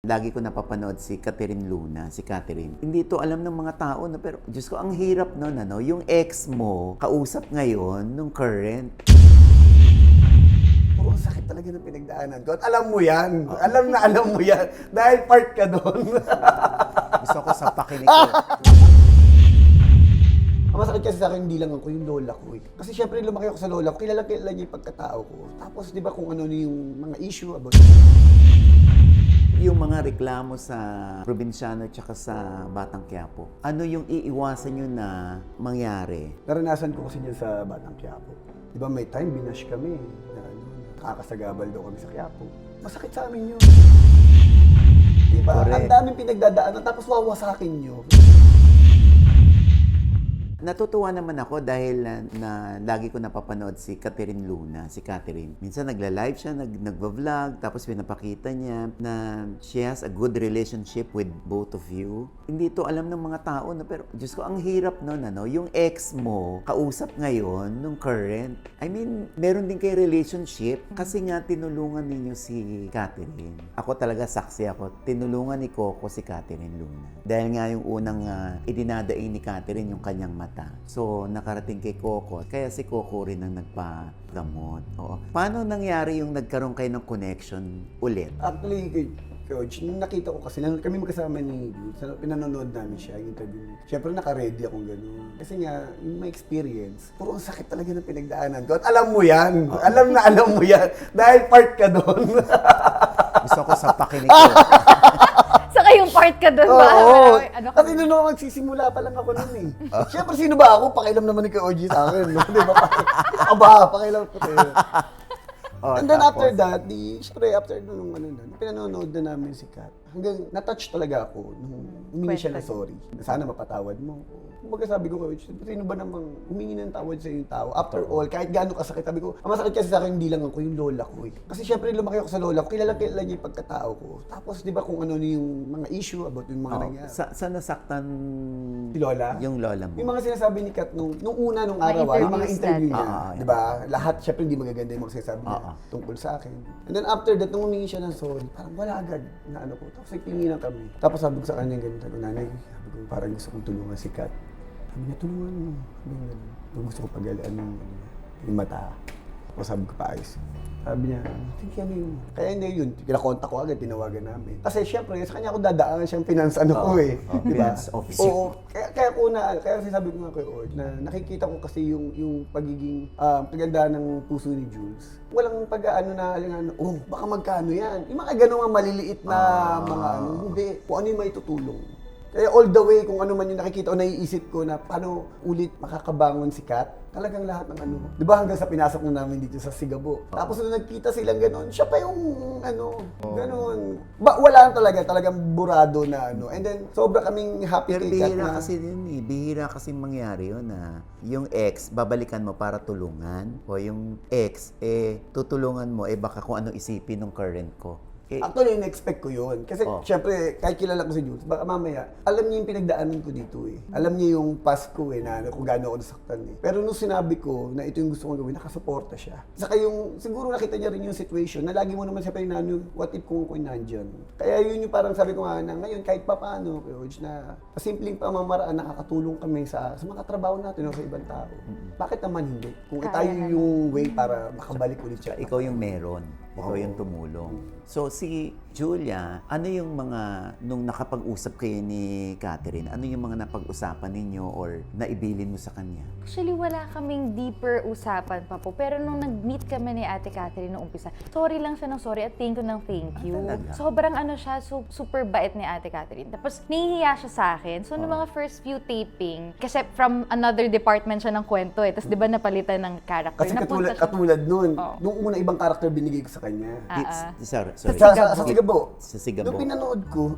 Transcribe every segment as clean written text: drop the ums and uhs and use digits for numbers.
Lagi ko napapanood si Catherine Luna, si Catherine. Hindi to alam ng mga tao, no? Pero Diyos ko, ang hirap nun, ano? Yung ex mo, kausap ngayon, nung current. Puro sakit talaga ng pinagdaanan ko. At alam mo yan. Alam mo yan. Dahil part ka doon. Gusto ko sa pakinig ko. Ang masakit kasi sa akin, hindi lang ako yung lola ko eh. Kasi syempre lumaki ako sa lola ko, kilala niya yung pagkatao ko. Tapos di ba kung ano yung mga issue about Yung mga reklamo sa probinsyano at sa Batang Quiapo, ano yung iiwasan nyo na mangyari? naranasan ko kasi niyan sa Batang Quiapo. Di ba may time, binash kami. Na, nakakasagabal daw kami sa Quiapo. Masakit sa amin yun. Di ba? Correct. Ang daming pinagdadaanan tapos wawasakin nyo. Natutuwa naman ako dahil na lagi ko napapanood si Catherine Luna, si Catherine. Minsan nagla-live siya, nagva-vlog, tapos pinapakita niya na she has a good relationship with both of you. Hindi to alam ng mga tao, no? Pero Diyos ko, ang hirap nun, ano? Yung ex mo, kausap ngayon, nung current. I mean, meron din kayo relationship kasi nga tinulungan ninyo si Catherine. Ako talaga, saksi ako. Tinulungan ni Coco si Catherine Luna. Dahil nga yung unang idinadaing ni Catherine yung kanyang mata. So, nakarating kay Coco. Kaya si Coco rin ang nagpagamot. Oo. Paano nangyari yung nagkaroon kayo ng connection ulit? Actually, Coach, nung nakita ko kasi, kami magkasama ni pinanonood namin siya, yung interview niya. Siyempre, naka-ready akong gano'n. Kasi nga, yung my experience, puro ang sakit talaga ng pinagdaanan ko. At alam mo yan. Alam mo yan. Dahil part ka doon. Gusto ko sa pakinig ko. Saka yung part ka doon ba? Oo. Ano ka? Kasi noon magsisimula pa lang ako noon eh. Siyempre, sino ba ako? Pakialam naman ni Kuya OG sa akin. No? Di ba? Aba, pakialam ko tayo. Oh, And then tapos, after that, syempre after nung pinanonood na namin si Kat. Hanggang na-touch talaga ako nung humingi siya ng sorry. Sana mapatawad mo ako. Kumbaga sabi ko kay Coach, sino ba namang humingi ng tawad sa yung tao? After all, kahit gaano kasakit, sabi ko, ang masakit kasi sa akin, hindi lang ako yung lola ko eh. Kasi syempre lumaki ako sa lola ko, kilala niya yung pagkatao ko. Tapos di ba kung ano yung mga issue about yung mga nangyari. saan nasaktan Si Lola? yung lola mo? Yung mga sinasabi ni Kat nung araw, yung mga interviews interview natin. niya, di ba? Lahat, syempre hindi magaganda yung mga sinasabi niya tungkol sa akin. And then after that, nung humingi siya ng sorry, parang wala agad na ano ko. Tapos nagtinginan kami. Tapos sabi ko sa kanya ganito, sabi ko, nanay, sabi ko, parang gusto kong tulungan si Kat. Sabi niya, tulungan mo. Sabi niya, gusto ko pagalaan yung mata. O sabi ko, paayos. Sabi niya, think ano yun. Kaya hindi yun, kinakontak ko agad, tinawagan namin. Kasi syempre, sa kanya ako dadaan siyang finance ko eh. Diba? Finance officer. Oo. Kaya sabi ko nga kay Ord, na nakikita ko kasi yung pagiging paganda ng puso ni Jules. Walang pag-ano na, baka magkano yan. Yung mga ganun mga maliliit na mga hindi. Kung ano yung may tutulong. Kaya all the way, kung ano man yung nakikita o naiisip ko na paano ulit makakabangon si Kat, talagang lahat ng ano. Di ba hanggang sa pinasok mo namin dito sa Sigabo. Tapos nung nagkita silang gano'n, siya pa yung gano'n. Wala talagang burado na ano. And then, sobra kaming happy Pero kay Kat bihira na. kasi yun eh. Bihira kasi mangyari yun na yung ex, babalikan mo para tulungan. O yung ex, tutulungan mo, baka kung ano isipin ng current ko. Actually, in-expect ko yun. Kasi syempre, kahit kilala ko si Jules, baka mamaya, alam niya yung pinagdaanan ko dito eh. Alam niya yung past ko eh, na kung gaano ako nasaktan eh. Pero nung sinabi ko na ito yung gusto kong gawin, nakasuporta siya. Saka yung, siguro nakita niya rin yung situation na lagi mo naman siya pinanong, what if kung ako'y nandyan? Kaya yun yung parang sabi ko nga na ngayon, kahit pa paano, Coach, na simpleng pamamaraan, nakakatulong kami sa mga trabaho natin o sa ibang tao. Bakit naman hindi? Kung tayo yung way para makabalik ulit siya. Ikaw yung meron. Ikaw yung tumulong. So, si Julia, ano yung mga, nung nakapag-usap kayo ni Catherine, ano yung mga napag-usapan ninyo or naibilin mo sa kanya? Actually, wala kaming deeper usapan pa po. Pero nung nag-meet kami ni Ate Catherine nung umpisa, sorry lang siya ng sorry at thank you. Talaga? Sobrang ano siya, super bait ni Ate Catherine. Tapos, nahihiya siya sa akin. So, nung mga first few taping, kasi from another department siya ng kwento eh. Tapos, di ba napalitan ng character? Kasi Napunta siya- katulad nun, nung una ibang character binigay ko sa kanya. Sorry. Sa Sigabo. Sa Sigabo. Nung pinanood ko,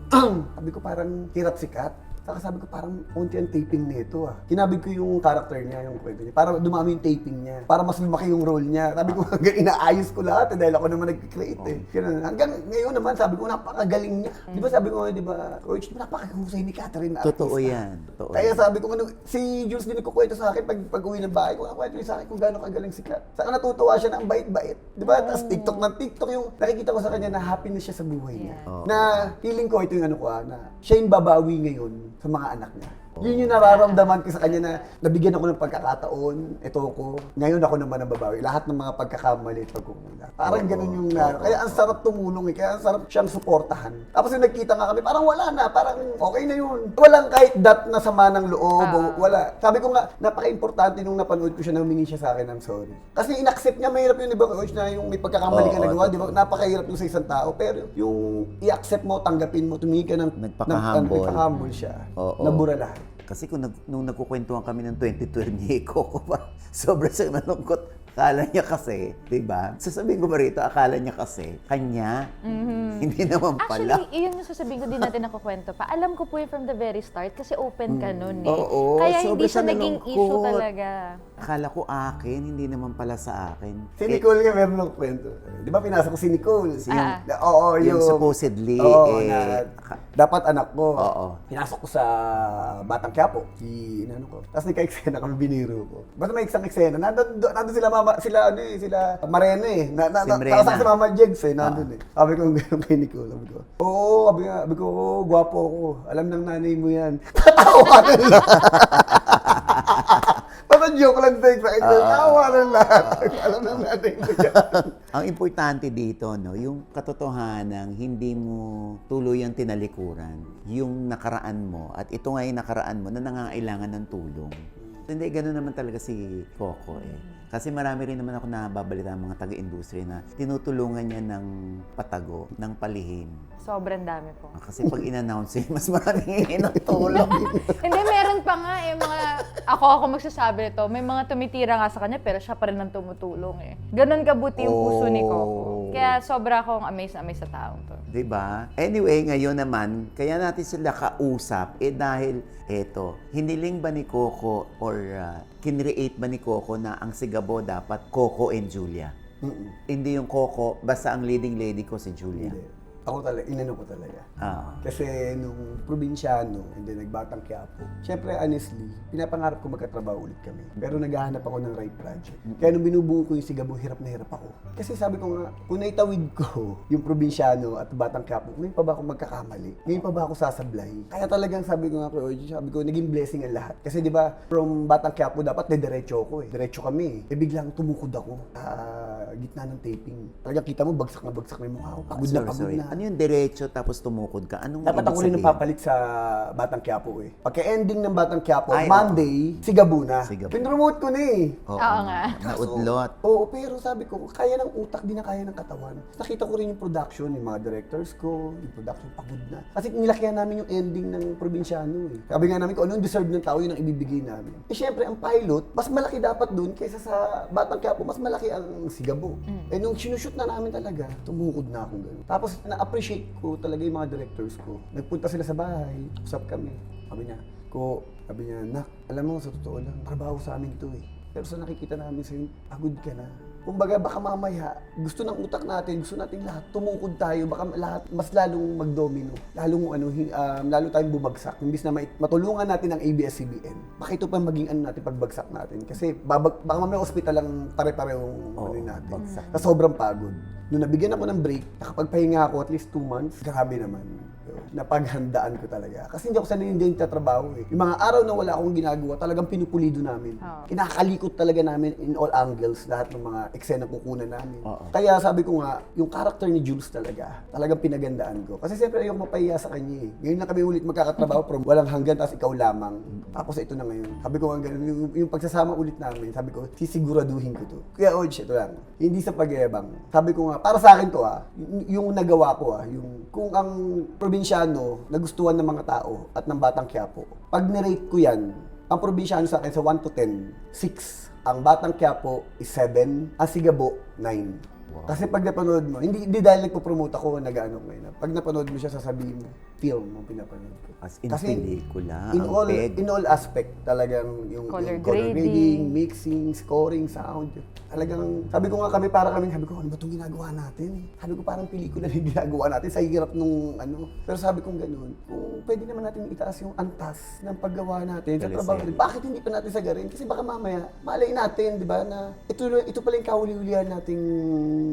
sabi ko parang hirap si Kat. Saka sabi ko, parang unti ang taping nito ah. Kinabig ko yung character niya, yung kwento niya. Para dumami yung taping niya. Para mas lumaki yung role niya. Sabi ko, hanggang inaayos ko lahat dahil ako naman nag-create eh. Ganun. Hanggang ngayon naman, sabi ko, napakagaling niya. Di ba sabi ko, di ba, Coach, napakahusay ni Catherine na Totoo artista. yan. Totoo Kaya yan. sabi ko, si Jules din nagkukwento sa akin pag uwi ng bahay ko, nakwento niya sa akin kung gaano kagaling si Kat. Saka natutuwa siya na ang bait-bait. Di ba? Tapos TikTok ng TikTok yung nakikita ko sa kanya na happy na siya sa buhay niya. Oo. Na feeling ko, ito yung ano ko na siya yung babawi ngayon sa mga anak niya. Yun yung nararamdaman ko sa kanya na nabigyan ako ng pagkakataon, ito ko, ngayon ako naman ang babawi. Lahat ng mga pagkakamali at pagkukulang. Parang ganun yung kaya ang sarap tumulong kaya ang sarap siyang suportahan. Tapos yung nagkita nga kami, parang wala na, parang okay na yun. Walang kahit na sama ng loob, wala. Sabi ko nga, napaka-importante nung napanood ko siya na humingi siya sa akin ng sorry. Kasi in-accept niya, mahirap yun, di ba, Coach, na yung may pagkakamali ka nagawa, di ba, napakahirap yung sa isang tao. Pero yung i-accept mo, tanggapin mo, tumingin ka ng nagpaka-humble siya. Nabura lahat. Kasi nung nagkukwentuhan kami ng 2012 ni Coco pa, sobrang siyang nalungkot. Akala niya kasi, di ba? Sasabihin ko ba rito, akala niya kasi, kanya, hindi naman pala. Actually, yun yung sasabihin ko din natin nakukwento pa. Alam ko po yun from the very start kasi open ka nun eh. Oo, Kaya sobrang hindi siya siya naging nalungkot. issue talaga. Akala ko akin, hindi naman pala sa akin. Si Nicole nga meron ng kwento. Di ba pinasok ko si Nicole? Yung supposedly, dapat anak ko. Oo. Pinasok ko sa Batang Quiapo. Inano ko. Tapos nagka-eksena kami, biniro ko. Basta may isang eksena. Nandun sila Marena eh. Si Marena. Tapos si Mama Jegs eh, nandun eh. Sabi ko gano'n kay Nicole. Sabi ko, sabi ko, gwapo ako. Alam ng nanay mo yan. Tatawanan lang. Basta joke lang tayo sa akin. Tatawanan lahat. Alam ng nanay mo yan. Ang importante dito, no, yung katotohanan, hindi mo tuluyang tinalikuran yung nakaraan mo at ito nga yung nakaraan mo na nangangailangan ng tulong. Hindi, gano'n naman talaga si Coco eh. Kasi marami rin naman ako nababalita ng mga taga-industriya na tinutulungan niya ng patago, ng palihim. Sobrang dami po. Kasi pag in-announce mas maraming hingin ng tulong. Hindi, meron pa nga eh, ako magsasabi nito, may mga tumitira nga sa kanya pero siya pa rin ang tumutulong eh. Ganon kabuti yung puso ni Coco. Kaya sobra akong amazed na amazed sa taong to. Diba? Anyway, ngayon naman, kaya natin sila kausap dahil eto, hiniling ba ni Coco or kinreate ba ni Coco na ang Sigabo dapat Coco and Julia? Hindi yung Coco, basta ang leading lady ko si Julia. Ako talaga, inano ko talaga. Kasi nung probinsyano, and then nagbatang Quiapo, syempre honestly, pinapangarap ko magkatrabaho ulit kami. Pero naghahanap ako ng right project. Kaya nung binubuo ko yung Sigabo, hirap na hirap ako. Kasi sabi ko nga, kung naitawid ko yung probinsyano at batang Quiapo, ngayon pa ba ako magkakamali? Ngayon pa ba ako sasablay? Kaya talagang sabi ko nga sabi ko, naging blessing ang lahat. Kasi di ba, from batang Quiapo, dapat diretso ako eh. Diretso kami eh. Biglang tumukod ako. Gitna ng taping. Talagang kita mo, bagsak na yung mukha ko. Pagod na pagod na. Ano yung diretso tapos tumukod ka? Anong Dapat ibig ako rin sabihin? papalit sa Batang Quiapo eh. Pagka-ending ng Batang Quiapo, Ay, Monday, Sigabo na. Sigabo. Pinromote ko na eh. Oo nga. Naudlot. Oo, pero sabi ko, kaya ng utak, di na kaya ng katawan. Nakita ko rin yung production, yung mga directors ko, yung production pagod na. Kasi nilakihan namin yung ending ng probinsyano eh. Sabi nga namin kung anong deserve ng tao, yun ang ibibigay namin. Eh syempre, ang pilot, mas malaki dapat dun kaysa sa Batang Quiapo, mas malaki ang Sigabo. Eh nung sinushoot na namin talaga, tumukod na akong gano'n. Tapos na-appreciate ko talaga yung mga directors ko. Nagpunta sila sa bahay, usap kami. Sabi niya, Nak, alam mo, sa totoo lang, trabaho sa amin to eh. Pero sa nakikita namin sa'yo, pagod ka na. Kumbaga, baka mamaya, gusto ng utak natin, gusto natin lahat, tumungkod tayo, baka lahat, mas lalong magdomino. Lalo tayong bumagsak. Imbis na matulungan natin ang ABS-CBN. Baka ito pa maging natin pagbagsak natin. Kasi baka mamaya hospital lang pare-parehong natin. Sa sobrang pagod. Nung nabigyan ako ng break, nakapagpahinga ako at least 2 months, grabe naman. Napaghandaan ko talaga. Kasi hindi ako sanay hindi nagtatrabaho eh. Yung mga araw na wala akong ginagawa, talagang pinupulido namin. Kinakalikot talaga namin in all angles, lahat ng mga eksena kukunan namin. Kaya sabi ko nga, yung character ni Jules talagang pinagandaan ko. Kasi siyempre ayoko mapahiya sa kanya eh. Ngayon na kami ulit magkakatrabaho from walang hanggan, tapos ikaw lamang. Tapos ito na ngayon. Sabi ko nga ganun, yung pagsasama ulit namin, sabi ko, sisiguraduhin ko to. Kaya Odge, ito lang. Hindi sa pag-ebang. Sabi ko nga, para sa akin to yung nagawa ko yung kung ang probinsyano nagustuhan ng mga tao at ng Batang Quiapo, pag nirate ko yan, ang probinsyano sa akin sa 1 to 10, 6. Ang Batang Quiapo is 7, ang Sigabo, 9. Kasi pag napanood mo, hindi dahil nagpo-promote ako, nag-ano ngayon. Pag napanood mo siya, sasabihin mo, film mo pinapanood ko. As in Kasi pelikula, in ang all, peg. in all aspect, talagang yung Color color grading. grading, mixing, scoring, sound. Talagang, sabi ko nga kami, sabi ko, ano ba itong ginagawa natin? Sabi ko, parang pelikula na yung ginagawa natin sa hirap nung ano. Pero sabi kong ganun, kung pwede naman natin itaas yung antas ng paggawa natin sa trabaho natin, bakit hindi pa natin sagarin? Kasi baka mamaya, malay natin, di ba, na ito pala yung kahuli-hulihan nating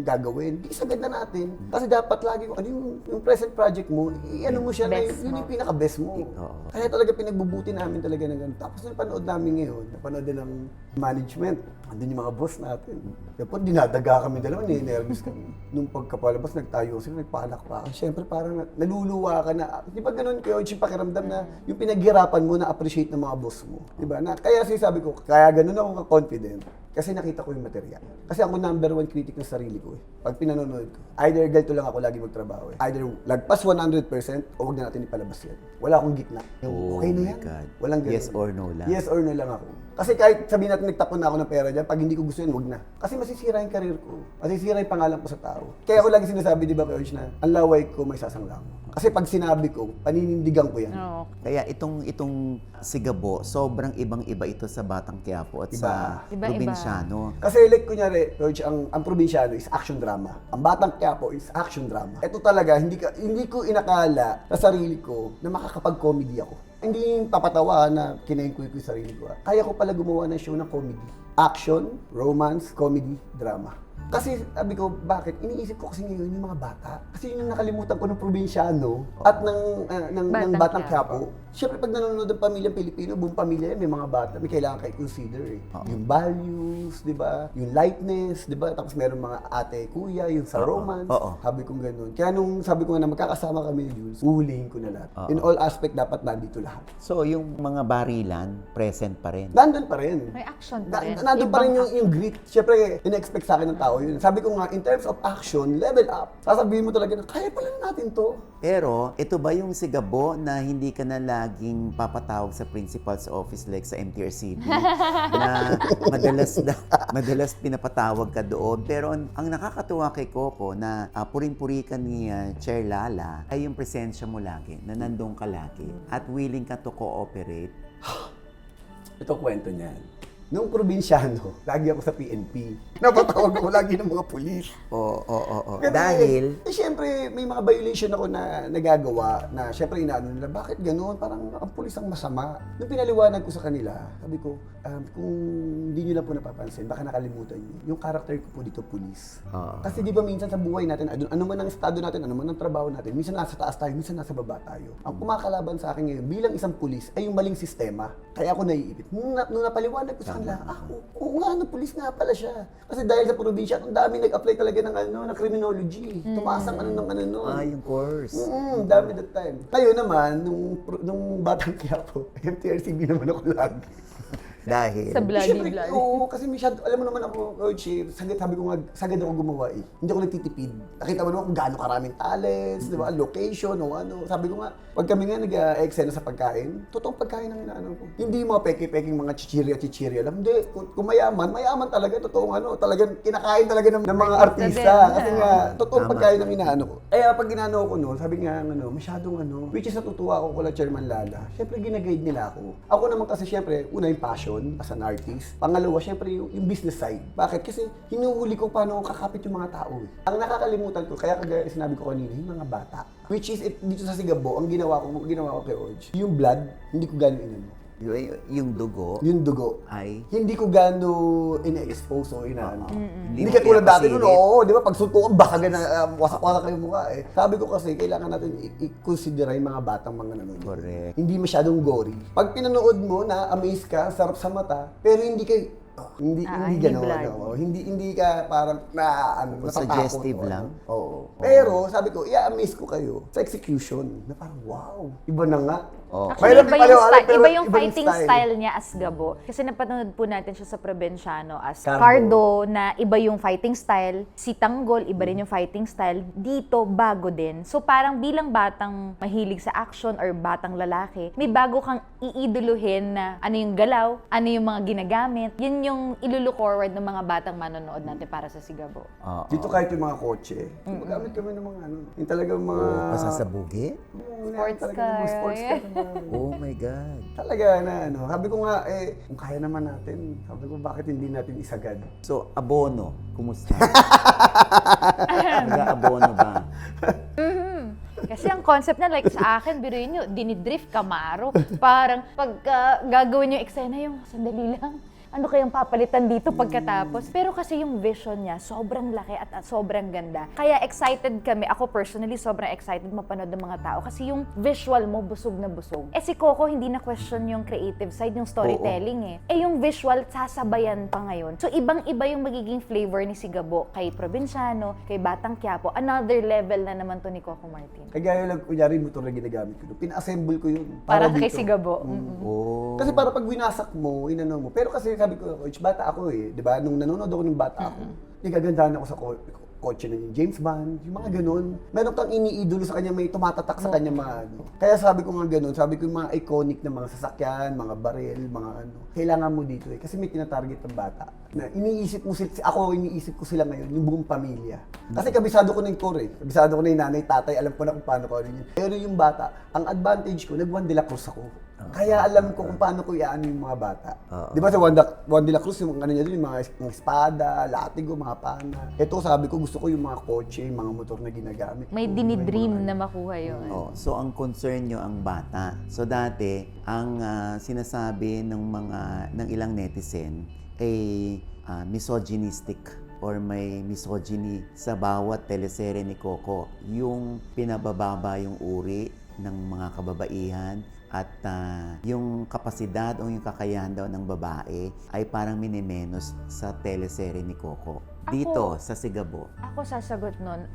gagawin. Isagad na natin. Kasi dapat lagi, ano yung present project mo, i-ano mo siya, na Best yun mo. yung pinaka-best mo. Oo. Kaya talaga pinagbubuti namin talaga ng ganun. Tapos nung panood namin ngayon, napanood din ng management, andun yung mga boss natin. Dapat dinadaga kami dalawa, nervous kami. Nung pagkapalabas, nagtayo sila, nagpalakpakan. Siyempre parang naluluwa ka na, di ba ganun kayo, yung pakiramdam na yung pinaghirapan mo na appreciate ng mga boss mo. Di ba? Na, kaya sabi ko, kaya ganun ako ka-confident. Kasi nakita ko yung material. Kasi ako number one critic ng sarili ko eh. Pag pinanonood ko, either ganito lang ako lagi magtrabaho eh. Either lagpas 100% o wag na natin ipalabas yan. Wala akong gitna. Oh Okay na my yan. God. Walang ganun. Yes or no lang. Yes or no lang ako. Kasi kahit sabihin natin nagtapon na ako ng pera dyan, pag hindi ko gusto yun, wag na. Kasi masisira yung karir ko. Masisira yung pangalan ko sa tao. Kaya ako lagi sinasabi, di ba, Coach, na ang laway ko may sasanglang. Kasi pag sinabi ko, paninindigan ko yan. Oo. Kaya itong Sigabo, sobrang ibang-iba ito sa Batang Quiapo at sa Iba-iba. probinsyano. Kasi like, kunyari, Coach, ang probinsyano is action drama. Ang Batang Quiapo is action drama. Ito talaga, hindi ko inakala sa sarili ko na makakapag-comedy ako. Hindi yung papatawa na kinaingkoy ko yung sarili ko. Kaya ko pala gumawa ng show ng comedy. Action, romance, comedy, drama. Kasi sabi ko, bakit? Iniisip ko kasi ngayon yung mga bata. Kasi yun yung nakalimutan ko ng probinsyano at ng Batang Batang Quiapo. Siyempre pag nanonood ng pamilyang Pilipino, buong pamilya yan, may mga bata, may kailangan kayo consider eh. Yung values, di ba? Yung lightness, di ba? Tapos meron mga ate, kuya, yung sa romance. Oo. Sabi ko ganun. Kaya nung sabi ko na magkakasama kami ni Jules, uhulihin ko na lahat. In all aspect, dapat nandito lahat. So, yung mga barilan, present pa rin. Nandun pa rin. May action pa rin. Nandun pa rin Ibang yung grit. Siyempre, ina-expect sa akin ng tao yun. Sabi ko nga, in terms of action, level up. Sasabihin mo talaga na, kaya pala natin to. Pero, ito ba yung Sigabo na hindi ka na laging papatawag sa principal's office like sa MTRCB? Na madalas pinapatawag ka doon. Pero ang nakakatuwa kay Coco na puring-puri ka ni Chair Lala ay yung presensya mo lagi, na nandun ka lagi at willing ka to cooperate. Ito kwento niyan. Nung probinsyano, lagi ako sa PNP. Napatawag ako lagi ng mga pulis. Oo. Kasi, Dahil, siyempre, may mga violation ako na nagagawa na siyempre inaano nila, bakit gano'n? Parang ang pulis ang masama. Nung pinaliwanag ko sa kanila, sabi ko, kung hindi nyo lang po napapansin, baka nakalimutan nyo, yung character ko po dito, pulis. Kasi di ba minsan sa buhay natin, ano man ang estado natin, ano man ang trabaho natin, minsan nasa taas tayo, minsan nasa baba tayo. Ang kumakalaban sa akin ngayon, bilang isang pulis, ay yung maling sistema. Kaya ako naiipit. Nung napaliwanag ko sa kanila, oo nga, pulis nga pala siya. Kasi dahil sa probinsya, ang dami nag-apply talaga ng criminology. Tumaas ang nun. yung course. Dami that time. Tayo naman, nung Batang Quiapo, MTRCB naman ako lagi. Dahil, Sa bloody. Oo, kasi masyado, alam mo naman ako, Coach, sabi ko nga, sagad ako gumawa eh. Hindi ako nagtitipid. Nakita mo naman kung gaano karaming talents, di ba, location o ano. Sabi ko nga, pag kami nga nag-eksena sa pagkain, totoong pagkain ang inaano ko. Hindi yung mga peke-peking mga chichirya lang. Hindi, kung mayaman talaga, totoong talagang kinakain talaga ng mga artista. Kasi nga, totoong pagkain ang inaano ko. Kaya pag ginano ko noon, sabi nga, masyadong which is natutuwa ako kula Chairman Lala. Siyempre, ginaguide nila ako. Ako naman kasi siyempre, una yung passion as an artist. Pangalawa, syempre yung business side. Bakit? Kasi hinuhuli ko paano kakapit yung mga tao. Ang nakakalimutan ko, kaya kagaya sinabi ko kanina, yung mga bata. Which is, dito sa Sigabo, ang ginawa ko kay Orge, yung blood, hindi ko gano'n inano. yung dugo Yung dugo. ay Hindi ko gano'n ina-expose o inaano. Hindi mo ka tulad dati nun, pinapasilip. oo, di ba? Pag suntukan, baka wasak-wasak kayo mukha eh. Sabi ko kasi, kailangan natin i-consider yung mga batang mga nanonood. Correct. Hindi masyadong gory. Pag pinanood mo, na-amaze ka, sarap sa mata, pero hindi kayo, hindi hindi gano'n. blood. Hindi ka parang natatakot Suggestive o ano. lang. Oo. Pero sabi ko, i-amaze ko kayo sa execution na parang wow, iba na nga. Oo. Actually, Mayroon iba din yung, pala, pero iba yung ibang fighting style. style niya as Gabo. Kasi napanood po natin siya sa Provinciano as Cardo. Cardo, na iba yung fighting style. Si Tanggol, iba rin yung fighting style. Dito, bago din. So parang bilang batang mahilig sa action or batang lalaki, may bago kang iiduluhin na ano yung galaw, ano yung mga ginagamit. Yun yung iluluok forward ng mga batang manonood natin para sa Sigabo. Oo. Dito kahit yung mga kotse, magamit kami ng mga ano, yung talagang mga... Pasasabugi? Sports talaga yung mga car. sports car na mga... Oh my God. Talaga na ano, sabi ko nga kung kaya naman natin, sabi ko bakit hindi natin isagad? So, abono, kumusta? Nag-abono ba? Kasi ang concept na like sa akin, biruin nyo, dinidrift Camaro. Parang pagka gagawin yung eksena, yung sandali lang. Ano kayang papalitan dito pagkatapos? Pero kasi yung vision niya, sobrang laki at sobrang ganda. Kaya excited kami. Ako personally, sobrang excited mapanood ng mga tao. Kasi yung visual mo, busog na busog. Si Coco, hindi na question yung creative side, yung storytelling yung visual, sasabayan pa ngayon. So, ibang-iba yung magiging flavor ni Sigabo kay Provinciano, kay Batang Quiapo. Another level na naman to ni Coco Martin. Kagaya lang, kunyari, motor na ginagamit ko. Pina-assemble ko yun. Para kay dito. Sigabo. Oh. Kasi para pag winasak mo, inano mo. Pero kasi sabi ko, coach, bata ako di ba? Nung nanonood ako ng bata ako, nagagandahan ako sa kotse na yung James Bond, yung mga ganun. Meron kang iniidolo sa kanya, may tumatatak sa kanya mga ano. Kaya sabi ko nga ganun, sabi ko yung mga iconic na mga sasakyan, mga baril, mga ano. Kailangan mo dito kasi may tinatarget ng bata. Na iniisip mo iniisip ko sila ngayon, yung buong pamilya. Kasi kabisado ko na yung core Kabisado ko na yung nanay, tatay, alam ko na kung paano ko yun. Pero yung bata, ang advantage ko, nag-Juan de la Cruz ako. Kaya alam ko kung paano ko iaano yung mga bata. Di ba sa Juan de la Cruz, yung ano niya doon, yung mga espada, latigo, mga pana. Ito sabi ko, gusto ko yung mga kotse, yung mga motor na ginagamit. May dinidream na makuha yun. Oh, so ang concern nyo ang bata. So dati, ang sinasabi ng ilang netizen ay misogynistic or may misogyny sa bawat teleserye ni Coco. Yung pinabababa yung uri ng mga kababaihan at yung kapasidad o yung kakayahan daw ng babae ay parang minimenos sa teleserye ni Coco. Dito, sa Sigabo. Ako sasagot nun,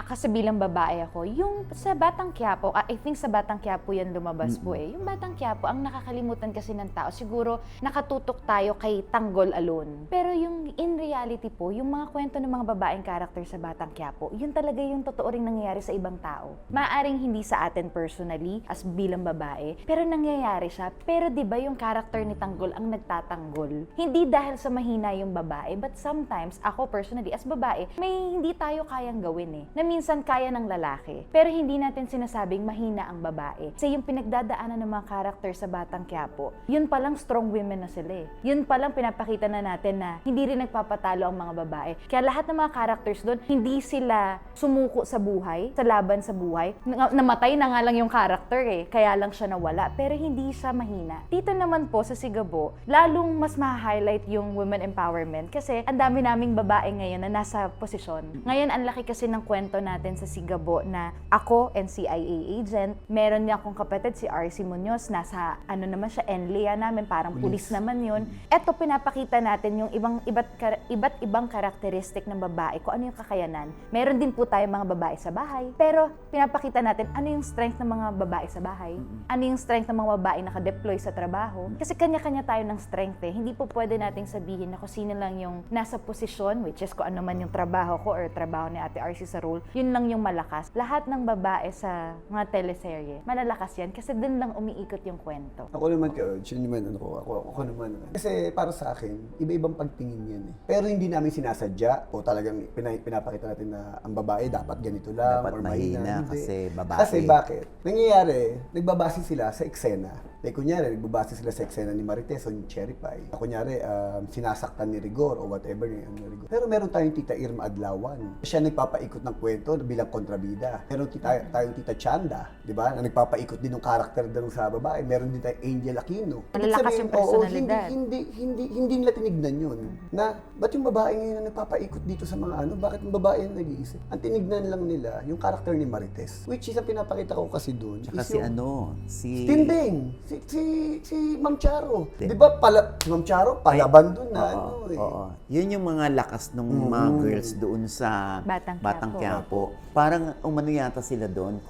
kasi bilang babae ako, yung sa Batang Quiapo, I think sa Batang Quiapo yan lumabas po Yung Batang Quiapo, ang nakakalimutan kasi ng tao, siguro nakatutok tayo kay Tanggol alone. Pero yung in reality po, yung mga kwento ng mga babaeng character sa Batang Quiapo, yun talaga yung totoo ring nangyayari sa ibang tao. Maaring hindi sa atin personally, as bilang babae, pero nangyayari siya. Pero di ba yung character ni Tanggol ang nagtatanggol? Hindi dahil sa mahina yung babae, but sometimes, ako personally, as babae, may hindi tayo kayang gawin na minsan kaya ng lalaki. Pero hindi natin sinasabing mahina ang babae. Kasi yung pinagdadaanan ng mga character sa Batang Quiapo, yun palang strong women na sila Yun palang pinapakita na natin na hindi rin nagpapatalo ang mga babae. Kaya lahat ng mga characters doon, hindi sila sumuko sa buhay, sa laban sa buhay. Namatay na nga lang yung character kaya lang siya nawala. Pero hindi siya mahina. Dito naman po sa Sigabo, lalong mas ma-highlight yung women empowerment kasi ang dami naming babae ngayon na nasa posisyon. Ngayon, ang laki kasi ng kwento natin sa Sigabo na ako, NCIA agent, meron niya akong kapatid si RC Munoz, nasa naman siya, NLEA namin, parang pulis naman yun. Eto, pinapakita natin yung iba't ibang karakteristik ng babae, kung ano yung kakayanan. Meron din po tayong mga babae sa bahay, pero pinapakita natin ano yung strength ng mga babae sa bahay, ano yung strength ng mga babae naka-deploy sa trabaho. Kasi kanya-kanya tayo ng strength Hindi po pwede nating sabihin na kung sino lang yung nasa posisyon, which is kung ano man yung trabaho ko or trabaho ni Ate RC sa role, yun lang yung malakas. Lahat ng babae sa mga teleserye, malalakas yan kasi dun lang umiikot yung kwento. Ako naman, Coach, yun naman, ako naman. Kasi para sa akin, iba-ibang pagtingin yan Pero hindi namin sinasadya o talagang pinapakita natin na ang babae dapat ganito lang Dapat or mahina Hindi. kasi babae. Kasi bakit? Nangyayari, nagbabase sila sa eksena. Kunyari, nagbabase sila sa eksena ni Marites o ni Cherry Pie. Kunyari, sinasaktan ni Rigor o whatever ni Rigor. Pero meron tayong Tita Irma Adlawan. Siya nagpapaikot ng kwento bilang kontrabida. Meron tayong Tita Chanda, di ba? Na nagpapaikot din ng karakter doon sa babae. Meron din tayong Angel Aquino. Malalakas yung personalidad. Hindi nila tinignan yun. Na, ba't yung babae ngayon na nagpapaikot dito sa mga bakit yung babae yung nag-iisip? Ang tinignan lang nila, yung karakter ni Marites. Which is, ang pinapakita ko kasi doon. Tsaka si Tinding. Si Si Ma'am Charo. Di ba si Ma'am Charo, palaban doon na ano eh. Oo. Yun yung mga lakas ng mga girls doon sa Batang Quiapo. Parang umano yata sila doon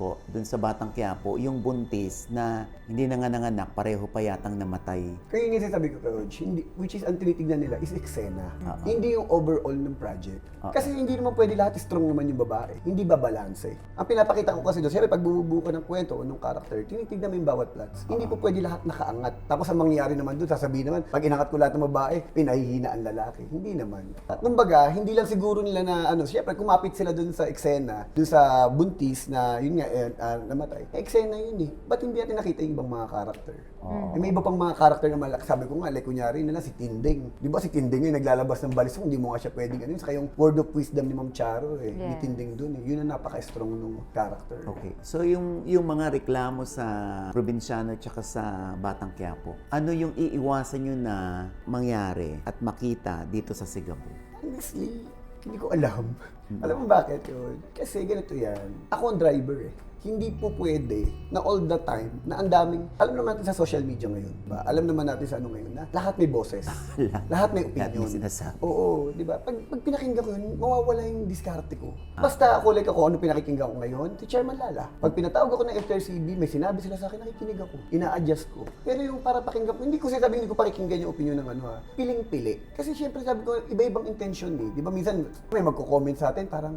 sa Batang Quiapo, yung buntis na hindi na nga nanganak, pareho pa yatang namatay. Kaya yung sabi ko, Coach, which is ang tinitignan nila is eksena. Hindi yung overall ng project. Kasi hindi naman pwede lahat strong naman yung babae. Hindi ba balance eh. Ang pinapakita ko kasi doon, siyempre pag bumubuo ka ng kwento o ng character, tinitignan mo yung bawat plots. Hindi po pwede lahat nakaangat. Tapos ang mangyayari naman doon, sasabihin naman, pag inangat ko lahat ng babae, pinahihina ang lalaki. Hindi naman. At kumbaga, hindi lang siguro nila na siyempre kumapit sila doon sa eksena, doon sa buntis na yun nga namatay. Eksena yun eh. Ba't hindi natin nakita yung ibang mga character? May iba pang mga character na malaki. Sabi ko nga, like kunyari nila si Tinding. Di ba si Tinding yung naglalabas ng balisong, hindi mo nga siya pwedeng ano. Saka yung word of wisdom ni Ma'am Charo ni Tinding dun eh. Yun ang napaka-strong nung character. Okay. So yung mga reklamo sa probinsyano tsaka sa Batang Quiapo, ano yung iiwasan nyo na mangyari at makita dito sa Sigabu? Honestly, hindi ko alam. Alam mo bakit yun? Kasi ganito yan. Ako ang driver eh. Hindi po pwede na all the time na ang daming, alam naman natin sa social media ngayon, ba? Alam naman natin sa ano ngayon na lahat may boses. Lahat may Lahat may opinion. sinasabi. Oo, di ba? Pag pinakinggan ko yun, mawawala yung diskarte ko. Basta ako, like ako, ano pinakikinggan ko ngayon? Si Chairman Lala. Pag pinatawag ako ng FTRCB, may sinabi sila sa akin, nakikinig ako. Ina-adjust ko. Pero yung para pakinggan ko, hindi ko sasabing hindi ko pakikinggan yung opinion ng ano piling-pili. Kasi syempre sabi ko, iba-ibang intention eh. Di ba minsan may magko-comment sa atin, parang,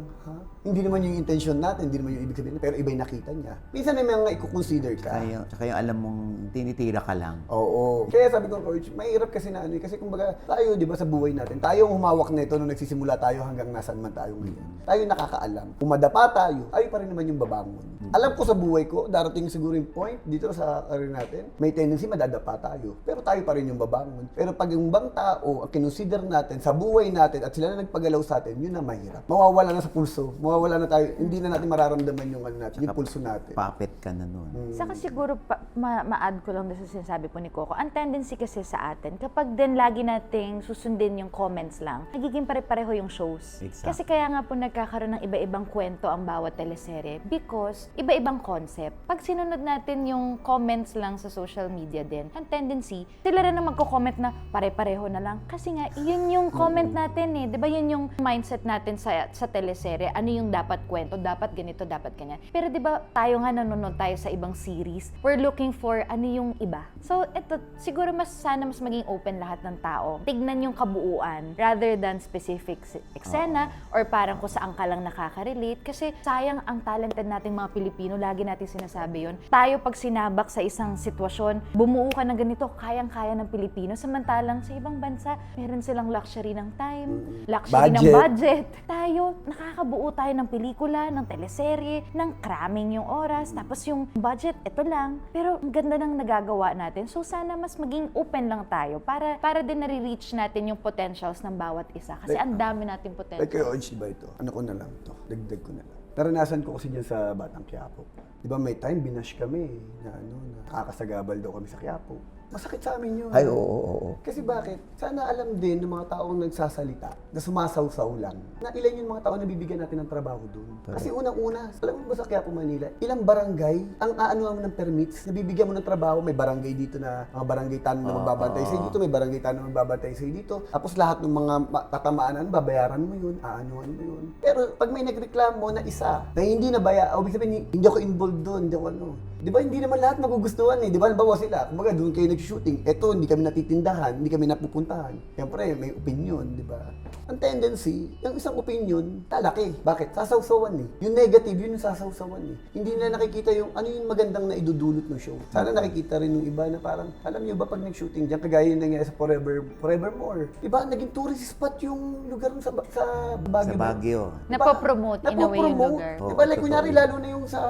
hindi naman yung intention natin, hindi naman yung ibig sabihin, pero iba yung nakita niya. Minsan may mga i-consider ka. Tsaka yung alam mong tinitira ka lang. Oo. Kaya sabi ko, Coach, mahirap kasi na ano eh. Kasi kumbaga, tayo, di ba, sa buhay natin, tayo ang humawak nito nung nagsisimula tayo hanggang nasaan man tayo ngayon. Tayo nakakaalam. Kung madapa tayo, ay pa rin naman yung babangon. Alam ko sa buhay ko, darating siguro yung point dito sa career natin, may tendency madadapa tayo. Pero tayo pa rin yung babangon. Pero pag yung bang tao ang kinonsider natin sa buhay natin at sila na nagpagalaw sa atin, yun na mahirap. Mawawala na sa pulso. Mawawala na tayo. Hindi na natin mararamdaman yung ano natin, yung pulso natin. Puppet ka na nun. Saka siguro, ma-add ko lang na sa sinasabi po ni Coco, ang tendency kasi sa atin, kapag din lagi nating susundin yung comments lang, nagiging pare-pareho yung shows. Exactly. Kasi kaya nga po nagkakaroon ng iba-ibang kwento ang bawat teleserye because iba-ibang concept. Pag sinunod natin yung comments lang sa social media din, ang tendency, sila rin ang magko-comment na pare-pareho na lang. Kasi nga, yun yung comment natin eh. Di ba yun yung mindset natin sa teleserye? Ano yung dapat kwento? Dapat ganito, dapat ganyan. Pero di ba tayo nga nanonood tayo sa ibang series, we're looking for ano yung iba. So, ito, siguro sana mas maging open lahat ng tao. Tignan yung kabuuan rather than specific eksena or parang kung saan ka lang nakaka-relate. Kasi sayang ang talented nating mga Pilipino, lagi natin sinasabi yun. Tayo pag sinabak sa isang sitwasyon, bumuo ka ng ganito, kayang-kaya ng Pilipino. Samantalang sa ibang bansa, meron silang luxury ng time, luxury ng budget. Tayo, nakakabuo tayo ng pelikula, ng teleserye, ng cramming yung oras, tapos yung budget, ito lang. Pero ang ganda ng nagagawa natin. So sana mas maging open lang tayo para din nare-reach natin yung potentials ng bawat isa. Kasi ang dami nating potentials. Like kayo, Orange, diba ito? Ano ko na lang to? Dagdag ko na lang. Naranasan ko kasi dyan sa Batang Quiapo. Di ba may time, binash kami na nakakasagabal daw kami sa Quiapo. Masakit sa amin yun. Ay, oo. Kasi bakit? Sana alam din ng mga taong nagsasalita na sumasaw-saw lang na ilan yung mga tao na bibigyan natin ng trabaho doon. Kasi unang-una, alam mo ba sa Quiapo, Manila, ilang barangay ang aanuhan mo ng permits na bibigyan mo ng trabaho. May barangay dito na, mga barangay tanong na magbabantay sa'yo dito, may barangay tanong na magbabantay sa'yo dito. Tapos lahat ng mga tatamaanan, babayaran mo yun, aanuhan mo yun. Pero pag may nagreklamo na isa na hindi na ibig sabihin, hindi ako involved doon, hindi ako ano. Di ba, hindi naman lahat magugustuhan eh. Di ba, halimbawa sila, kumbaga doon kayo nag-shooting, eto, hindi kami natitindahan, hindi kami napupuntahan. Siyempre, may opinion, di ba? Ang tendency, yung isang opinion, talaki. Bakit? Sasawsawan eh. Yung negative, yun yung sasawsawan eh. Hindi nila nakikita yung ano yung magandang na idudulot ng show. Sana nakikita rin yung iba na parang, alam niyo ba pag nag-shooting diyan kagaya yung nangyari sa Forevermore. Di ba, naging tourist spot yung lugar sa Baguio. Sa Baguio. Napopromote in a way yung lugar. Di ba, like, kunyari, lalo na yung sa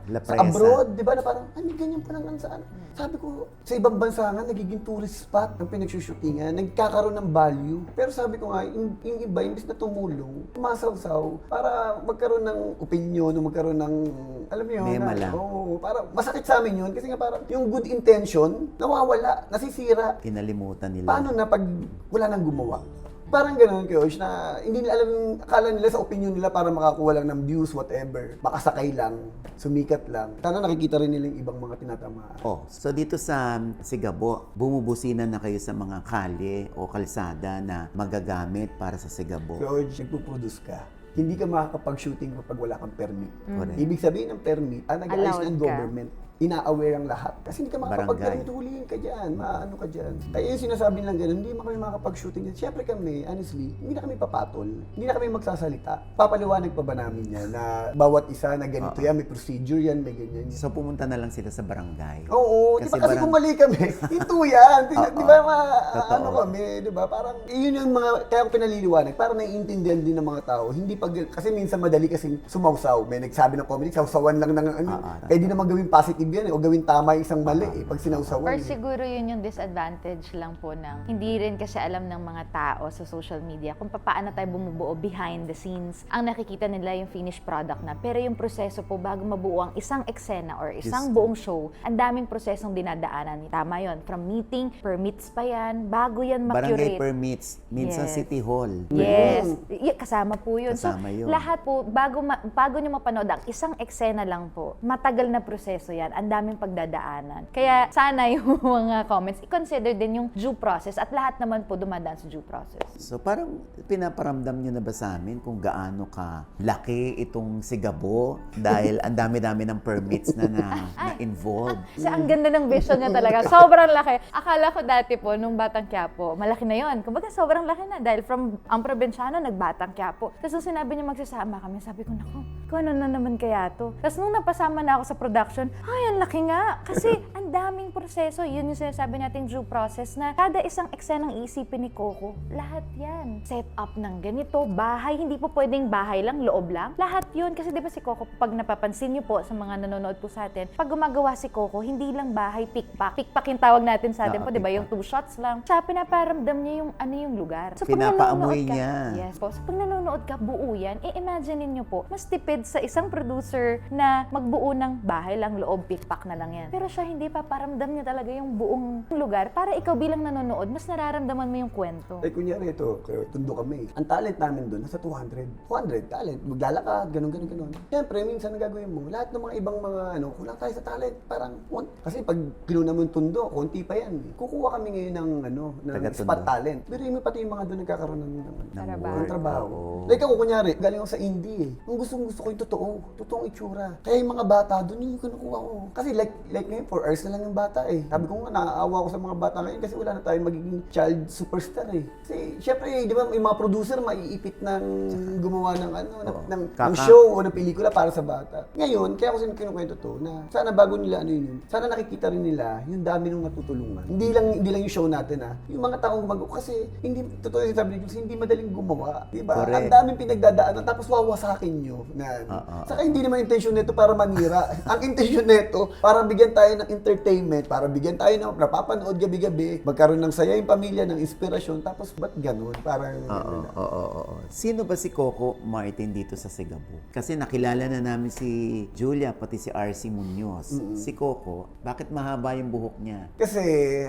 Presa. abroad, di ba, na parang, ganyan pa lang saan. Sabi ko, sa ibang bansa nga, nagiging tourist spot ng pinagsushootingan, nagkakaroon ng value. Pero sabi ko nga, yung iba, imbis na tumulong, tumasaw-saw, para magkaroon ng opinion, o magkaroon ng, alam mo yun, Mema lang. Oo, para masakit sa amin yun, kasi nga parang, yung good intention, nawawala, nasisira. Kinalimutan nila. Paano na pag wala nang gumawa? Parang gano'n, Coach, na hindi nila alam yung akala nila sa opinion nila para makakuha lang ng views, whatever. Makasakay lang, sumikat lang. Sana nakikita rin nila yung ibang mga tinatamaan. Oh, so dito sa Sigabo, bumubusina na kayo sa mga kalye o kalsada na magagamit para sa Sigabo. Coach, nagpo-produce ka. Hindi ka makakapag-shooting kapag wala kang permit. Correct. Ibig sabihin ng permit, nag-ayos Allowed ng ka. government. Ina-aware ang lahat. Kasi hindi ka makakapag-permit, huliin ka dyan, maano ka dyan. Kaya yung sinasabi nilang gano'n, hindi kami makakapag-shooting dyan. Siyempre kami, honestly, hindi na kami papatol. Hindi na kami magsasalita. Papaliwanag pa ba namin yan na bawat isa na ganito yan, may procedure yan, may ganyan yan. So pumunta na lang sila sa barangay. Oo, di ba kasi barang- kung mali kami, ito yan. Di ba Totoo. ano kami, di ba? Parang, yun yung mga, kaya ko pinaliliwanag, para naiintindihan din ng mga tao. Hindi pag, kasi minsan madali kasing sumawsaw. May nagsabi ng comedy, sawsawan lang ng ano. Pwede naman gawing positive yan o gawing tama yung isang mali pag sinawsawan. Or siguro yun yung disadvantage lang po ng hindi rin kasi alam ng mga tao sa social media kung paano tayo bumubuo behind the scenes. Ang nakikita nila yung finished product na. Pero yung proseso po bago mabuo ang isang eksena or isang buong show, ang daming prosesong dinadaanan. Tama yun. From meeting, permits pa yan, bago yan Barangay ma-curate. permits, minsan Yes. City Hall. Yes. Kasama po yun. Kasama yun. Lahat po, bago nyo mapanood ang isang eksena lang po, matagal na proseso yan. Ang daming pagdadaanan. Kaya sana yung mga comments, i-consider din yung due process at lahat naman po dumadaan sa due process. So parang pinaparamdam nyo na ba sa amin kung gaano ka laki itong Sigabo dahil ang dami-dami ng permits na involved? Kasi ang ganda ng vision niya talaga. Sobrang laki. Akala ko dati po, nung Batang Quiapo, malaki na yon. Kumbaga, sobrang laki na. Dahil from ang probinsyano, nag-Batang Quiapo. Tapos nung sinabi niya magsasama kami, sabi ko, naku, kung ano na naman kaya to. Tapos nung napasama na ako sa production, ay, ang laki nga. Kasi ang daming proseso. Yun yung sinasabi nating due process na kada isang eksenang iisipin ni Coco, lahat yan. Set up ng ganito, bahay, hindi po pwedeng bahay lang, loob lang. Lahat yun. Kasi di ba si Coco, pag napapansin niyo po sa mga nanonood po sa atin, pag gumagawa si Coco, hindi lang bahay, pickpack. Pickpack yung tawag natin sa atin po, di ba? Yung 2 shots lang. Siya, pinaparamdam niya yung ano yung lugar. So, pag Pinapaamoy nanonood ka, niya. yes po. So, pag nanonood ka, buo yan, imagine niyo po, mas tipid sa isang producer na magbuo ng bahay lang, loob, pickpack na lang yan. Pero siya, hindi paparamdam niya talaga yung buong lugar para ikaw bilang nanonood, mas nararamdaman mo yung kwento. Eh, kunyari ito, tundo kami. Ang talent namin doon, nasa 200. 200 talent. Maglalakad, ganun. Siyempre, minsan ang gagawin mo, lahat ng mga ibang mga, kulang tayo sa talent. Parang, kasi pag kinuna mo yung tundo, konti pa yan. Kukuha kami ngayon ng, ng Taga-tundo. spot talent. Pero yung pati yung mga doon nagkakaroon ng Trabaho. trabaho. Oo. Like ako, kunyari, galing ako sa indie eh. Ang gusto ko yung totoong itsura. Kaya yung mga bata doon, yung kinukuha ko. Kasi like ngayon, 4 hours na lang yung bata eh. Sabi ko nga, naaawa ko sa mga bata ngayon kasi wala na tayong magiging child superstar eh. Kasi, syempre, di ba, yung mga producer maiipit ng gumawa ng ng show o ng pelikula para sa bata. Ngayon, kaya ako kinukwento to, na sana bago nila yun, sana nakikita rin nila yung dami ng natutulungan. Hindi lang yung show natin yung mga taong gumagawa. Kasi, hindi, totoo yung sabi ni Jules, hindi madaling gumawa. Di ba? Correct. Ang daming pinagdadaanan, tapos wawasakin nyo. Saka hindi naman intensyon nito para manira. Ang intensyon nito, para bigyan tayo ng entertainment, para bigyan tayo ng napapanood gabi-gabi, magkaroon ng saya yung pamilya, ng inspirasyon, tapos ba't ganun? Parang, Oo. Sino ba si Coco Martin dito sa Sigabo? Kasi nakilala na namin si Julia, pati si RC Munoz. Si Coco, bakit mahaba yung buhok niya? Kasi,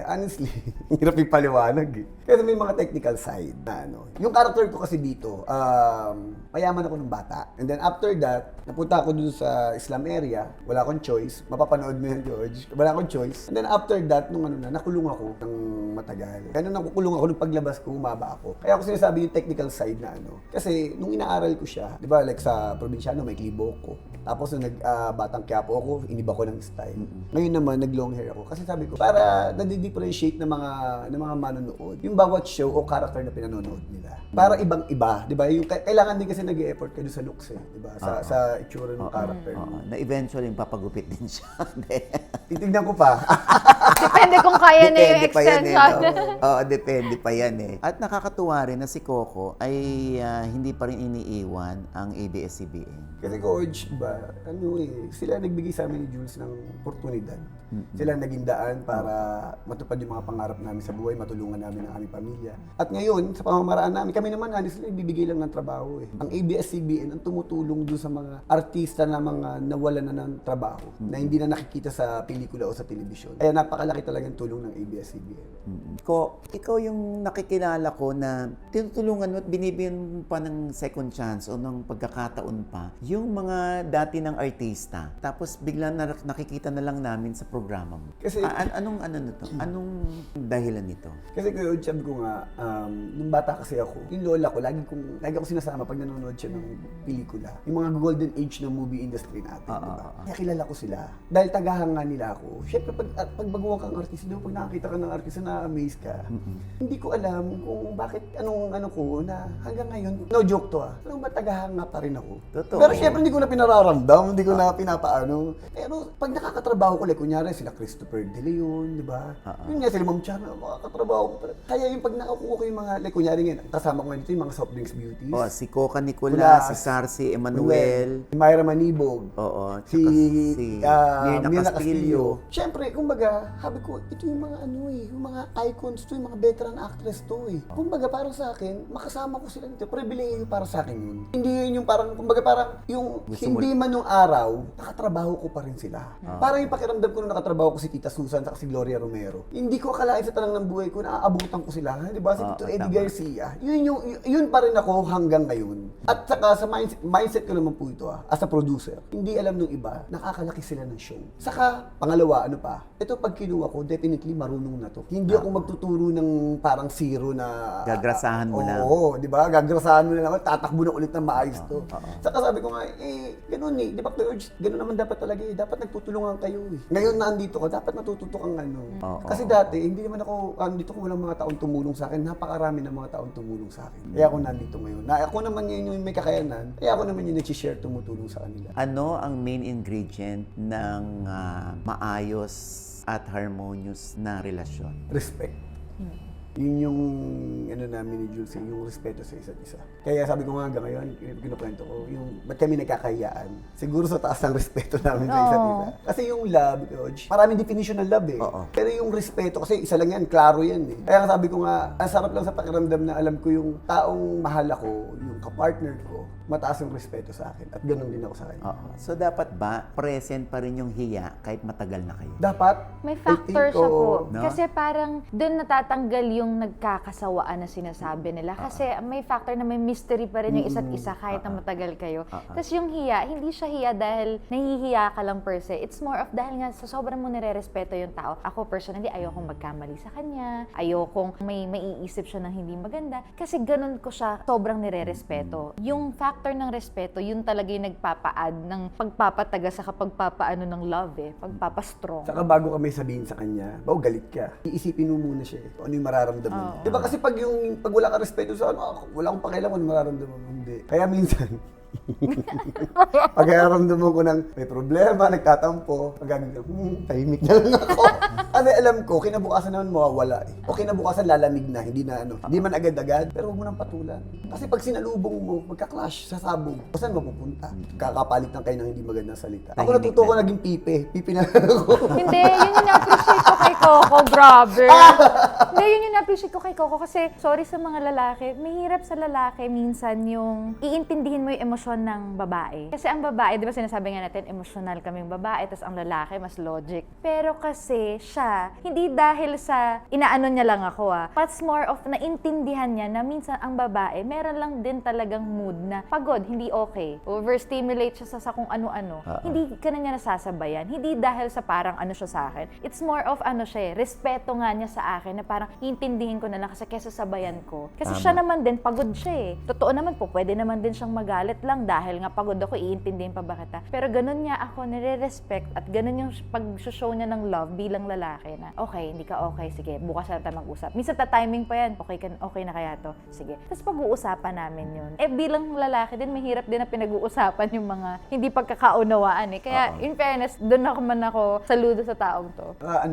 honestly, hirap ipaliwanag eh. Kasi may mga technical side na Yung character ko kasi dito, mayaman ako ng bata. And then after that, napunta ako dun sa Islam area. Wala akong choice. Mapapanood mo yan, George. Wala akong choice. And then after that, nung nakulong ako ng matagal. Kaya nung nakukulong ako, nung paglabas ko, humaba ako. Kaya ako sinasabi yung technical side na Kasi nung inaaral ko siya, di ba, like sa probinsyano, may klibo ko. Tapos nung Batang Quiapo ako, iniba ko ng style. Ngayon naman, nag-long hair ako. Kasi sabi ko, para nadi-differentiate ng mga manonood, yung bawat show o character na pinanonood nila. Para ibang-iba, di ba? Yung kailangan din kasi nag-e-effort ka doon sa looks di ba? Sa itsura ng character. Na eventually papagupit din siya. Titignan ko pa. Depende kung kaya niya yung Depende pa yan extension. Oo, depende pa yan At nakakatuwa rin na si Coco ay hindi pa rin iniiwan ang ABS-CBN. Kasi Coach, ba, sila nagbigay sa amin ni Jules ng oportunidad. Sila naging daan para matupad yung mga pangarap namin sa buhay, matulungan namin ang aming pamilya. At ngayon, sa pamamaraan namin, kami naman, honestly, bibigay lang ng trabaho Ang ABS-CBN ang tumutulong doon sa mga artista na mga nawalan na ng trabaho, na hindi na nakikita sa pelikula o sa telebisyon. Kaya napakalaki talagang tulong ng ABS-CBN. Ikaw yung nakikilala ko na tinutulungan mo at binibigyan mo pa ng second chance o ng pagkakataon pa yung mga dati ng artista. Tapos bigla na nakikita na lang namin sa programa mo. Kasi- anong ano nito? Anong dahilan nito? Kasi Kuya Od, sabi ko nga, nung bata kasi ako, yung lola ko, lagi ako sinasama pag nanonood siya ng pelikula. Yung mga golden age ng movie industry natin, di ba? Kaya kilala ko sila. Dahil tagahanga nila ako. Siyempre, pag baguhan kang artista, pag nakakita ka ng artista na amaze ka, hindi ko alam kung bakit, anong ko, na hanggang ngayon, no joke to anong ba tagahanga pa rin ako? Totoo. Pero siyempre, hindi ko na pinararamdam, hindi ko na pinapaano. Pero pag nakakatrabaho ko, like, kunyari, sila Christopher De Leon, di ba? Yun nga, sila Ma'am Chana, makakatrabaho ko. Kaya yung pag nakakuha ko yung mga, like, kunyari nga, kasama ko nga dito yung mga soft drinks beauties. Si Coca Nicolas, Nicolas, si Sarsi Emmanuel, si Myra Manibog, oo, si Mirna Castillo. Siyempre, kumbaga, sabi ko, ito yung mga yung mga icons to, yung mga veteran actress to Kumbaga, parang sa akin, makasama ko sila dito. Pribilehiyo para sa akin yun. Hindi yun yung parang, kumbaga parang, yung hindi man nung araw, nakatrabaho ko pa rin sila. Parang yung pakiramdam ko nung nakatrabaho ko si Tita Susan at si Gloria Romero. Hindi ko akalain sa tanang ng buhay ko na aabutan ko sila. Di ba? Si Tito Eddie Garcia. Yun pa rin ako hanggang ngayon. At saka sa mindset ko naman po ito as a producer. Hindi alam nung iba, nakakalaki sila ng show. Saka, pangalawa, ano pa? Ito pag kinuha ko, definitely marunong na to. Hindi ako magtuturo ng parang zero na... Gagrasahan mo lang. Oo, di ba? Gagrasahan mo na lang. Tatakbo na ulit ng maayos to. Saka sabi ko nga, ganun di ba, George? Ganun naman dapat talaga Dapat nagtutulungan kayo Ngayon na andito ka, dapat natututo kang Kasi dati, hindi naman ako, dito ko walang mga taong tumulong sa akin. Napakarami ng mga taong tumulong sa akin. Kaya ako nandito ngayon. Na ako naman yung may kakayanan, kaya ako naman yung nag-share, tumutulong sa kanila. Ano ang main ingredient ng maayos at harmonious na relasyon? Respect. Yun yung namin ni Jules, yung respeto sa isa't isa. Kaya sabi ko nga hanggang ngayon, kinukwento ko, yung ba't kami nagkakayaan? Siguro sa taas ng respeto namin sa isa't isa. Kasi yung love, Coach, maraming definition ng love Pero yung respeto, kasi isa lang yan, klaro yan Kaya sabi ko nga, ang sarap lang sa pakiramdam na alam ko yung taong mahal ako, yung kapartner ko, mataas yung respeto sa akin. At ganun din ako sa kanya. So dapat ba present pa rin yung hiya kahit matagal na kayo? Dapat. May factor siya po. No? Kasi parang doon natatanggal yung nagkakasawaan na sinasabi nila. Kasi may factor na may mystery pa rin yung isa't isa kahit na matagal kayo. Tapos yung hiya, hindi siya hiya dahil nahihiya ka lang per se. It's more of dahil nga sa sobrang mo nire-respeto yung tao. Ako personally, ayokong magkamali sa kanya. Ayokong may maiisip siya ng hindi maganda. Kasi ganun ko siya sobrang nire-respeto. Yung factor ng respeto, yun talaga yung nagpapa-add ng pagpapataga sa kapagpapaano ng love pagpapastrong. Saka bago ka may sabihin sa kanya, galit ka. Iisipin mo muna siya Kung ano yung mararamdaman niya. Diba kasi pag wala ka respeto sa wala akong pakialam kung ano mararamdaman mo. Hindi. Kaya minsan, pag nararamdaman ko ng may problema, nagtatampo, pag tahimik na lang ako. Kasi alam ko, kinabukasan naman mawawala O kinabukasan lalamig na, hindi man agad-agad, pero huwag mo nang patulan. Kasi pag sinalubong mo, magka-clash sa sabong, saan mapupunta? Kakapalit lang kayo ng hindi magandang salita. Ako natuto ko naging pipi na lang ako. Hindi, yun yung na-appreciate ko kay Coco, grabe. Hindi, yun yung na-appreciate ko kay Coco kasi, sorry sa mga lalaki, mahirap sa lalaki minsan yung iintindihin mo yung emosyon ng babae. Kasi ang babae, di ba sinasabi nga natin, emosyonal kaming babae, tapos ang lalaki, mas logic. Pero kasi siya, hindi dahil sa inaano niya lang ako but more of naintindihan niya na minsan ang babae, meron lang din talagang mood na pagod, hindi okay. Overstimulate siya sa kung ano-ano. Hindi ka na niya nasasabayan. Hindi dahil sa parang ano siya sa akin. It's more of respeto nga niya sa akin na parang intindihin ko na lang kasi kesa sabayan ko. Kasi siya naman din, pagod siya Totoo naman po, pwede naman din siyang magalit lang dahil nga pagod ako, iintindihin pa ba kita. Pero ganun niya ako nire-respect at ganun yung pag-show niya ng love bilang lalaki na, okay, hindi ka okay, sige, bukas na tayo mag-usap. Minsan ta-timing pa yan, okay na kaya to, sige. Tapos pag-uusapan namin yun. Bilang lalaki din, mahirap din na pinag-uusapan yung mga hindi pagkakaunawaan Kaya, in fairness, doon ako saludo sa taong to.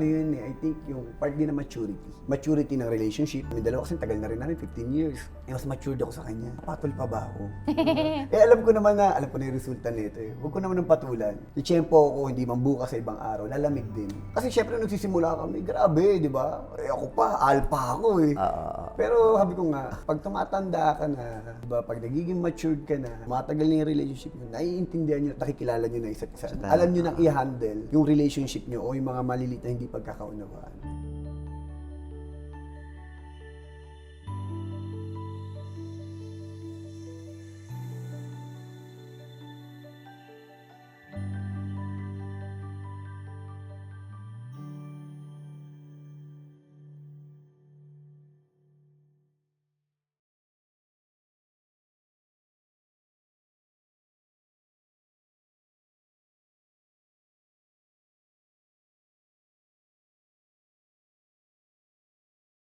Yun I think yung part din na maturity. Maturity ng relationship. May dalawa kasi tagal na rin namin, 15 years. Mas matured ako sa kanya. Patol pa ba ako? Alam ko na yung resulta nito Huwag ko naman ng patulan. I-tiyempo ako, hindi man bukas sa ibang araw, lalamig din. Kasi syempre nagsisimula kami, grabe, di ba? Ako pa, alpha ako Pero sabi ko nga, pag tumatanda ka na, di ba, pag nagiging matured ka na, matagal na yung relationship nyo, naiintindihan nyo, nakikilala nyo na isa't isa. Alam nyo nang i-handle yung relationship nyo o yung mga maliliit na hindi pagkakaunawaan.